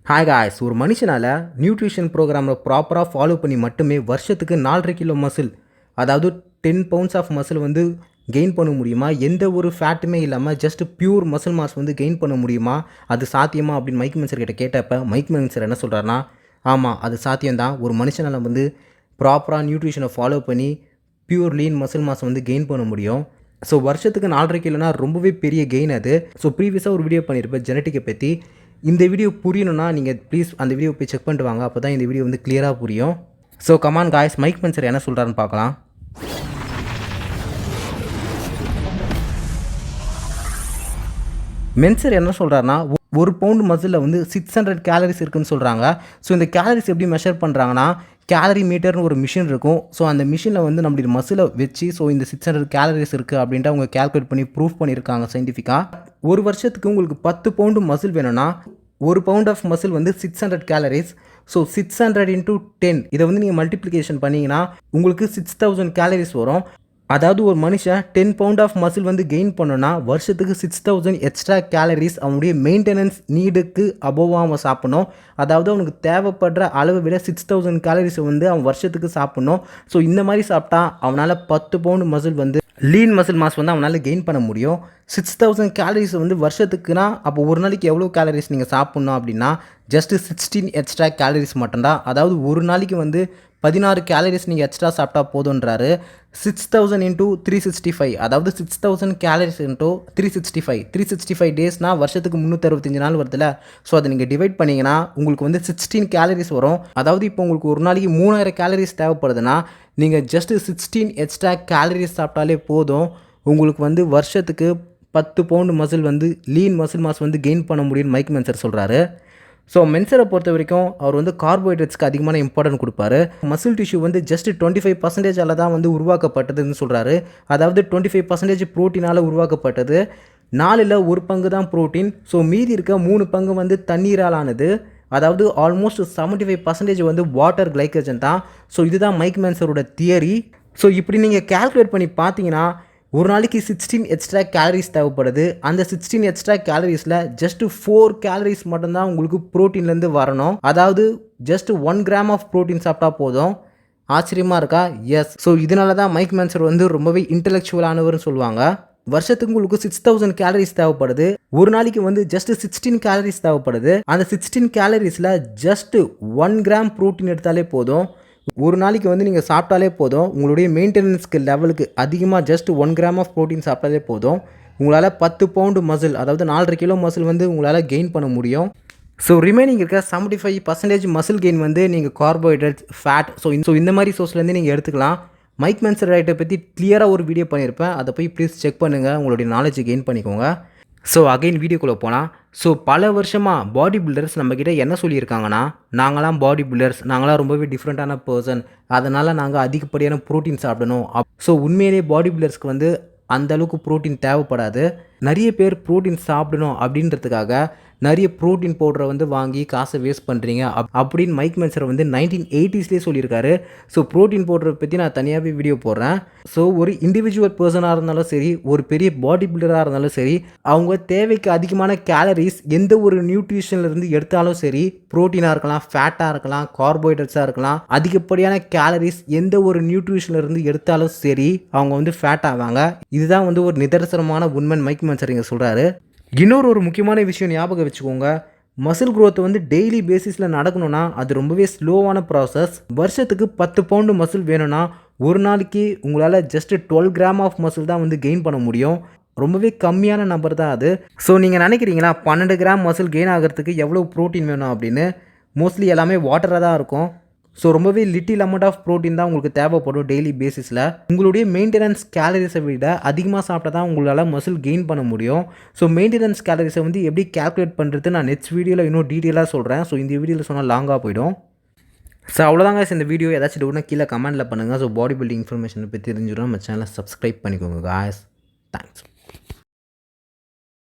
Hi guys, ஒரு மனுஷனால் nutrition ப்ரோக்ராமில் ப்ராப்பராக ஃபாலோ பண்ணி மட்டுமே வருஷத்துக்கு 4.5 கிலோ மசில், அதாவது 10 பவுண்ட்ஸ் ஆஃப் மசில் வந்து கெயின் பண்ண முடியுமா? எந்த ஒரு ஃபேட்டுமே இல்லாமல் ஜஸ்ட் பியூர் மசில் மாஸ் வந்து கெயின் பண்ண முடியுமா? அது சாத்தியமா அப்படின்னு மைக் மென்சர் கிட்ட கேட்டப்போ மைக் மென்சர் என்ன சொல்கிறாருன்னா, ஆமாம் அது சாத்தியம்தான். ஒரு மனுஷனால் வந்து ப்ராப்பராக நியூட்ரிஷனை ஃபாலோ பண்ணி பியூர் லீன் மசில் மாஸ் வந்து கெயின் பண்ண முடியும். ஸோ வருஷத்துக்கு 4.5 கிலோனா ரொம்பவே பெரிய கெயின் அது. ஸோ ப்ரீவியஸாக ஒரு வீடியோ பண்ணியிருப்பேன் ஜெனட்டிக்கை பற்றி. இந்த வீடியோ புரியணும்னா நீங்கள் ப்ளீஸ் அந்த வீடியோ போய் செக் பண்ணிட்டு வாங்க. அப்போ தான் இந்த வீடியோ வந்து கிளியராக புரியும். ஸோ கமான் காய்ஸ், மைக் மென்சர் என்ன சொல்கிறாருன்னு பார்க்கலாம். மென்சர் என்ன சொல்கிறாருன்னா, ஒரு பவுண்டு மசிலில் வந்து 600 கேலரிஸ் இருக்குதுன்னு சொல்கிறாங்க. ஸோ இந்த கேலரிஸ் எப்படி மெஷர் பண்ணுறாங்கன்னா, கேலரி மீட்டர்னு ஒரு மிஷின் இருக்கும். ஸோ அந்த மிஷினில் வந்து நம்மளுடைய மசிலை வச்சு ஸோ இந்த 600 கேலரிஸ் இருக்குது அப்படின்ட்டு அவங்க கேல்குலேட் பண்ணி ப்ரூஃப் பண்ணியிருக்காங்க சயின்டிஃபிக்காக. ஒரு வருஷத்துக்கு உங்களுக்கு 10 பவுண்டு மசில் வேணும்னா ஒரு பவுண்ட் ஆஃப் மசில் வந்து 600 கேலரிஸ். ஸோ 600 × 10 இதை வந்து நீங்கள் மல்டிப்ளிகேஷன் பண்ணிங்கன்னா உங்களுக்கு 6000 கேலரிஸ் வரும். அதாவது ஒரு மனுஷன் 10 பவுண்ட் ஆஃப் மசில் வந்து கெயின் பண்ணோன்னா வருஷத்துக்கு 6000 எக்ஸ்ட்ரா கேலரிஸ் அவனுடைய மெயின்டெனன்ஸ் நீடுக்கு அபோவாக அவன் சாப்பிடணும். அதாவது அவனுக்கு தேவைப்படுற அளவை விட 6000 கேலரிஸை வந்து அவன் வருஷத்துக்கு சாப்பிடணும். ஸோ இந்த மாதிரி சாப்பிட்டா அவனால் 10 பவுண்டு மசில் வந்து லீன் மசில் மாஸ் வந்து அவனால் கெயின் பண்ண முடியும். 6000 கேலரிஸ் வந்து வருஷத்துக்குனா அப்போ ஒரு நாளைக்கு எவ்வளோ கேலரிஸ் நீங்கள் சாப்பிட்ணும் அப்படின்னா ஜஸ்ட்டு 16 எக்ஸ்ட்ரா கேலரிஸ் மட்டும்தான். அதாவது ஒரு நாளைக்கு வந்து 16 கேலரிஸ் நீங்கள் எக்ஸ்ட்ரா சாப்பிட்டா போதுன்றாரு. 6000 × 365, அதாவது 6000 கேலரிஸ் × 365 டேஸ்னால் வருஷத்துக்கு 365 நாள் வருதுல்ல. ஸோ அதை நீங்கள் டிவைட் பண்ணிங்கன்னா உங்களுக்கு வந்து 16 கேலரிஸ் வரும். அதாவது இப்போ உங்களுக்கு ஒரு நாளைக்கு 3000 கேலரிஸ் தேவைப்படுதுன்னா நீங்கள் ஜஸ்ட்டு 16 எக்ஸ்ட்ரா கேலரிஸ் சாப்பிட்டாலே போதும். உங்களுக்கு வந்து வருஷத்துக்கு 10 பவுண்டு மசில் வந்து லீன் மசில் மாஸ் வந்து கெயின் பண்ண முடியும்னு மைக் மென்சர் சொல்கிறாரு. ஸோ மென்சரை பொறுத்த வரைக்கும் அவர் வந்து கார்போஹைட்ரேட்ஸ்க்கு அதிகமான இம்பார்ட்டன்ட் கொடுப்பாரு. மசில் டிஷ்யூ வந்து ஜஸ்ட் 25% தான் வந்து உருவாக்கப்பட்டதுன்னு சொல்கிறாரு. அதாவது 25% ப்ரோட்டீனால் உருவாக்கப்பட்டது. 4ல் 1 பங்கு தான் ப்ரோட்டீன். ஸோ மீதி இருக்க 3 பங்கு வந்து தண்ணீரால் ஆனது. அதாவது ஆல்மோஸ்ட் 75% வந்து வாட்டர் கிளைக்கோஜன் தான். ஸோ இதுதான் மைக் மென்சரோட தியரி. ஸோ இப்படி நீங்கள் கேல்குலேட் பண்ணி பார்த்தீங்கன்னா ஒரு நாளைக்கு 16 எக்ஸ்ட்ரா கேலரிஸ் தேவைப்படுது. அந்த 16 எக்ஸ்ட்ரா கேலரிஸில் ஜஸ்ட்டு 4 கேலரிஸ் மட்டும்தான் உங்களுக்கு ப்ரோட்டீன்லேருந்து வரணும். அதாவது ஜஸ்ட் 1 கிராம் ஆஃப் ப்ரோட்டீன் சாப்பிட்டா போதும். ஆச்சரியமாக இருக்கா? எஸ். ஸோ இதனால தான் மைக் மென்சர் வந்து ரொம்பவே இன்டெலெக்சுவலானவர்னு சொல்லுவாங்க. வருஷத்துக்கு உங்களுக்கு 6000 கேலரிஸ் தேவைப்படுது. ஒரு நாளைக்கு வந்து ஜஸ்ட் 16 கேலரிஸ் தேவைப்படுது. அந்த 16 கேலரிஸில் ஜஸ்ட்டு 1 கிராம் ப்ரோட்டீன் எடுத்தாலே போதும். ஒரு நாளைக்கு வந்து நீங்கள் சாப்பிட்டாலே போதும். உங்களுடைய மெயின்டெனன்ஸ்க்கு லெவலுக்கு அதிகமாக ஜஸ்ட் 1 கிராம் ஆஃப் ப்ரோட்டீன் சாப்பிட்டாலே போதும். உங்களால் 10 பவுண்டு மசில், அதாவது 4.5 கிலோ மசில் வந்து உங்களால் கெயின் பண்ண முடியும். ஸோ ரிமைனிங் இருக்க 75% மசில் கெயின் வந்து நீங்கள் கார்போஹைட்ரேட்ஸ், ஃபேட் ஸோ இந்த மாதிரி சோர்ஸ்லேருந்து நீங்கள் எடுத்துக்கலாம். மைக் மென்சர் ரைட்டை பற்றி கிளியராக ஒரு வீடியோ பண்ணியிருப்பேன். அதை போய் ப்ளீஸ் செக் பண்ணுங்கள். உங்களுடைய நாலேஜை கெயின் பண்ணிக்கோங்க. ஸோ அகைன் வீடியோக்குள்ளே போகலாம். ஸோ பல வருஷமாக பாடி பில்டர்ஸ் நம்மக்கிட்ட என்ன சொல்லியிருக்காங்கன்னா, நாங்களாம் பாடி பில்டர்ஸ், நாங்களாம் ரொம்பவே டிஃப்ரெண்ட்டான பர்சன், அதனால் நாங்கள் அதிகப்படியான ப்ரோட்டீன் சாப்பிடணும். ஸோ உண்மையிலேயே பாடி பில்டர்ஸ்க்கு வந்து அந்தளவுக்கு ப்ரோட்டீன் தேவைப்படாது. நிறைய பேர் ப்ரோட்டீன் சாப்பிடணும் அப்படின்றதுக்காக நிறைய ப்ரோட்டீன் பவுடரை வந்து வாங்கி காசை வேஸ்ட் பண்ணுறீங்க அப்படின்னு மைக் மென்சர் வந்து 1980ஸ்லேயே சொல்லியிருக்காரு. ஸோ ப்ரோட்டீன் பவுடரை பற்றி நான் தனியாகவே வீடியோ போடுறேன். ஸோ ஒரு இண்டிவிஜுவல் பர்சனாக இருந்தாலும் சரி, ஒரு பெரிய பாடி பில்டராக இருந்தாலும் சரி, அவங்க தேவைக்கு அதிகமான கேலரிஸ் எந்த ஒரு நியூட்ரிஷன்லேருந்து எடுத்தாலும் சரி, ப்ரோட்டீனாக இருக்கலாம், ஃபேட்டாக இருக்கலாம், கார்போஹைட்ரேட்ஸாக இருக்கலாம், அதிகப்படியான கேலரிஸ் எந்த ஒரு நியூட்ரிஷன்லேருந்து எடுத்தாலும் சரி அவங்க வந்து ஃபேட் ஆவாங்க. இதுதான் வந்து ஒரு நிதர்சனமான உண்மை மைக் மென்சர் இங்கே சொல்கிறாரு. இன்னொரு முக்கியமான விஷயம் ஞாபகம் வச்சுக்கோங்க. மசில் க்ரோத் வந்து டெய்லி பேசிஸில் நடக்கணும்னா அது ரொம்பவே ஸ்லோவான ப்ராசஸ். வருஷத்துக்கு 10 பவுண்டு மசில் வேணும்னா ஒரு நாளைக்கு உங்களால் ஜஸ்ட் 12 கிராம் ஆஃப் மசில் தான் வந்து கெயின் பண்ண முடியும். ரொம்பவே கம்மியான நம்பர் தான் அது. ஸோ நீங்கள் நினைக்கிறீங்களா 12 கிராம் மசில் கெயின் ஆகிறதுக்கு எவ்வளோ ப்ரோட்டீன் வேணும் அப்படின்னு? மோஸ்ட்லி எல்லாமே வாட்டராக தான் இருக்கும். ஸோ ரொம்பவே லிட்டில் அமௌண்ட் ஆஃப் ப்ரோட்டீன் தான் உங்களுக்கு தேவைப்படும் டெய்லி பேசிஸில். உங்களுடைய மெயின்டெனன்ஸ் கேலரிஸை விட அதிகமாக சாப்பிட்டா தான் உங்களால் மசில் கெயின் பண்ண முடியும். ஸோ மெயின்டெனன்ஸ் கேலரிஸை வந்து எப்படி கேல்குலேட் பண்ணுறது நான் நெக்ஸ்ட் வீடியோவில் இன்னும் டீட்டெயிலாக சொல்கிறேன். ஸோ இந்த வீடியோவில் சொன்னால் லாங்காக போயிடும். ஸோ அவ்வளோதாங்க இந்த வீடியோ. ஏதாச்சும் டவுட்னா கீழே கமெண்ட்டில் பண்ணுங்கள். ஸோ பாடி பில்டிங் இன்ஃபர்மேஷனை பற்றி தெரிஞ்சிடும். நம்ம சேனலை சப்ஸ்கிரைப் பண்ணிக்கோங்க காய்ஸ். தேங்க்ஸ்.